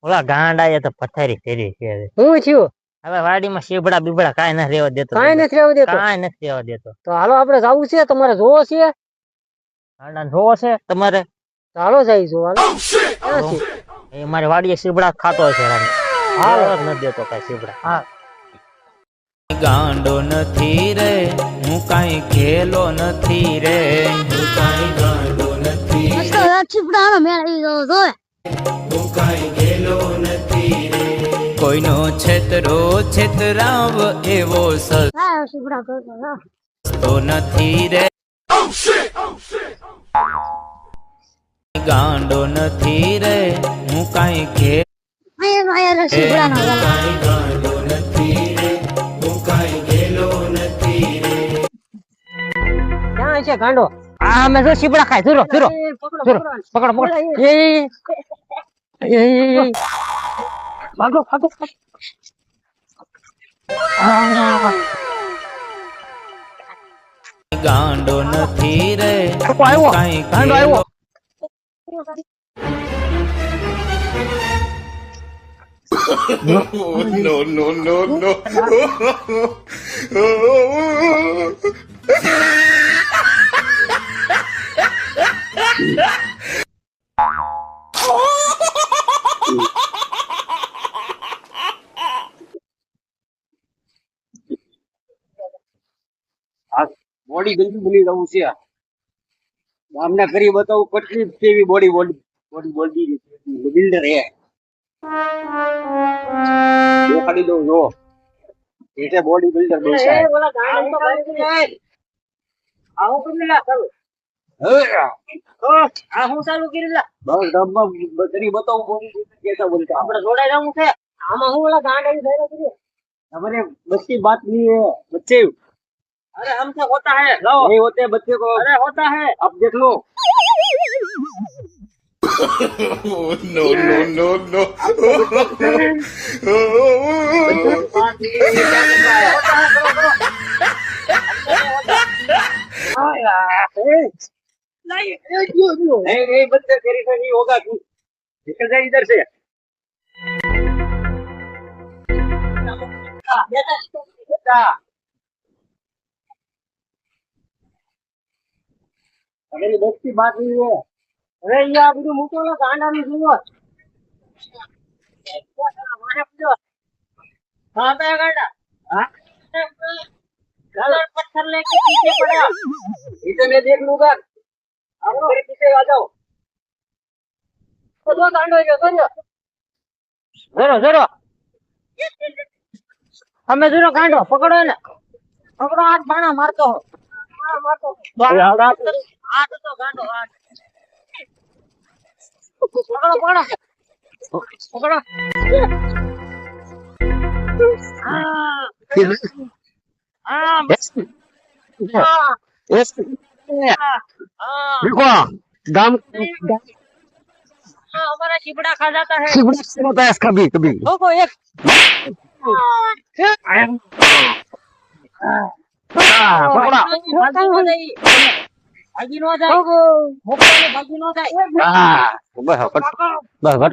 ઓલા ગાંડા એ તો પથારી ફેરી છે હું થયું હવે વાડીમાં શીબડા બીબડા કાઈ નથી રહેવા દેતો કાઈ નથી રહેવા દેતો કાઈ નથી રહેવા દેતો તો હાલો આપણે જાવું છે તમારે જોવો છે ગાંડા જોવો છે તમારે ચાલો જઈ જો હાલો ક્યાં છે એ મારી વાડીએ શીબડા ખાતો હશે હાલો નથી દેતો કાઈ શીબડા હા ગાંડો નથી રે હું કાઈ ખેલો નથી રે હું કાઈ ગાંડો નથી છીપડા મેળવી જો હું કાઈ ખેલો નથી રે કોઈનો છેતરો છેતરાવ એવો છીપડા કરતો સસ્તો નથી રે ગાંડો નથી રે હું કાઈ ખેલ છીપડા નો ગાંડો નથી રે હું કાઈ ખેલો નથી રે ક્યાં છે ગાંડો આ મે જો શીબડા ખાય ધુરો ધુરો ધુરો પકડો પકડો એ ભાગો ભાગો ગાંડો નથી રે આવ્યો કાઈ ગાંડો આવ્યો no, no, no, no. Body builder બની જવું છે ગામના કરી બતાવું કેટલી કેવી બોડી બિલ્ડર હે જો ખાલી દઉં જો એટલે બોડી બિલ્ડર બનશે આવો કરેલા ચાલુ આ હું ચાલુ કરેલા બસ ડબ્બા કરી બતાવું બોડી કેસા બોલતા આપણે જોડાઈ જવું છે આમાં હું ઓલા ગાંડ આવી થઈને કરીએ हमारे बच्चे बात नहीं है बच्चे अरे हमसे होता है लो नहीं होते बच्चे को अरे होता है अब देख लो no, no, no, no. नहीं बच्चे तेरी से नहीं होगा तू निकल जाए इधर से अरे बस की बात नहीं है अरे ये आप जो मुझे वाला गांडा नहीं जुआ कहाँ पे है गांडा हाँ गलत पत्थर लेके पीछे पड़ा इसे मैं देख लूंगा आप मेरे पीछे आ जाओ तो दो गांडो है करो जरो जरो हमें जरो गांडो पकड़ो ना पकड़ो हाथ बाणा मारतो हो मारतो हाथ तो गांडो हाथ पकड़ो पकड़ो पकड़ो गाम हमारा चिपड़ा खा जाता है शिबड़ा होता है कभी कभी देखो एक पकड़ा भागी नो जाए भागी नो जाए बस बस